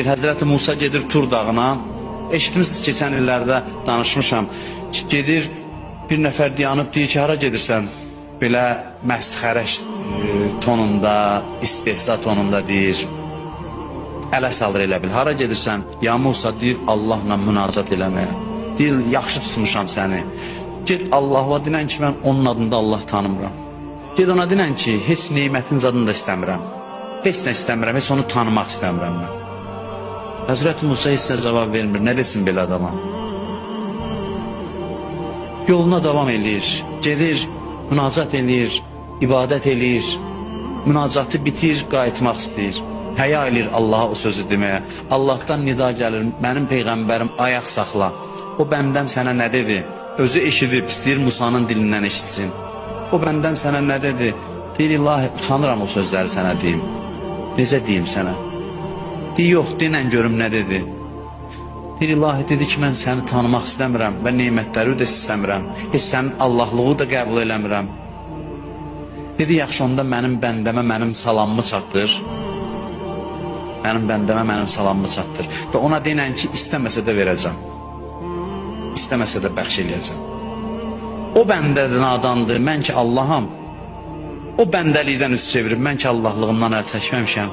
Həzrəti Musa gedir Tur dağına. Eşitmişsiniz, keçən illərdə danışmışam. Gedir, bir nəfər dayanıb deyir ki, hara gedirsən? Belə məsxərə tonunda, istehza tonunda deyir. Ələ salır elə bil. Hara gedirsən? Ya Musa deyir, Allahla münacat eləməyə. Deyir, yaxşı tutmuşam səni. Ged Allah'a dinən ki, mən onun adında Allah tanımıram. Ged ona dinən ki, heç neymətin zadını da istəmirəm. Heç nə istəmirəm, heç onu tanımaq istəmirəm mən. Həzrəti Musa heç nə cavab vermir, nə desin belə adama? Yoluna davam edir, gedir, münacat edir, ibadət edir, münacatı bitir, qayıtmaq istəyir. Həya edir Allaha o sözü deməyə. Allahdan nida gəlir, mənim Peyğəmbərim ayaq saxla. O bəndəm sənə nə dedi? Özü eşidib, istəyir Musanın dilindən eşitsin. O bəndəm sənə nə dedi? Deyir, ilahi, utanıram o sözləri sənə deyim. Necə deyim sənə? Deyir, yox, denən görüm nə dedi? Deyir, ilahi, dedi ki, mən səni tanımaq istəmirəm və neymətləri də istəmirəm. Heç sənin Allahlığı da qəbul eləmirəm. Dedi, yaxşı, onda mənim bəndəmə mənim salamımı çatdır. Mənim bəndəmə mənim salamımı çatdır. Və ona denən ki, istəməsə də verəcəm. İstəməsə də bəxş eləyəcəm. O bəndədir, nadandır, mən ki Allaham. O bəndəlikdən üst çevirib, mən ki Allahlığımdan əl çəkməmişəm.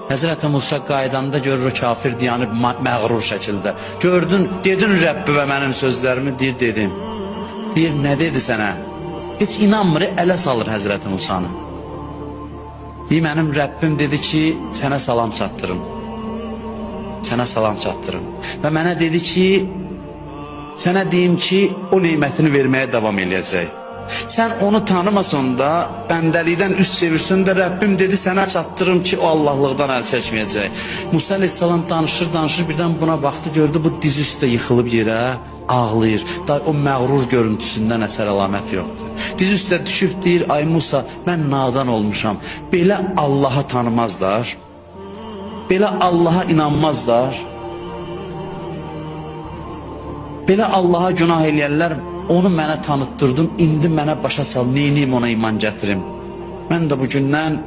Həzrəti Musa qaydanda görür o kafir dayanıb məğrur şəkildə. Gördün, dedin Rəbbi və mənim sözlərimi, deyir, dedim. Deyir, nə dedi sənə? Heç inanmır, ələ salır Həzrəti Musanı. Deyir, mənim Rəbbim dedi ki, sənə salam çatdırım. Sənə salam çatdırım. Və mənə dedi ki, sənə deyim ki, o neymətini verməyə davam eləyəcək. Sən onu tanımasan da, bəndəlikdən üst çevirsən də, Rəbbim dedi sənə çatdırım ki, o Allahlıqdan əl çəkməyəcək. Musa aleyhissalam danışır, birdən buna baxdı, gördü bu diz üstə yıxılıb yerə, ağlayır. Da o məğrur görüntüsündən əsər əlamət yoxdur. Diz üstə düşüb deyir, ay Musa, mən nadan olmuşam. Belə Allah'a tanımazlar, belə Allah'a inanmazlar. Belə Allaha günah eləyərlər, onu mənə tanıtdırdım, indi mənə başa sal, neyniyim ona iman gətirim. Mən də bugündən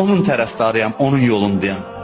onun tərəfdarıyam, onun yolundayam.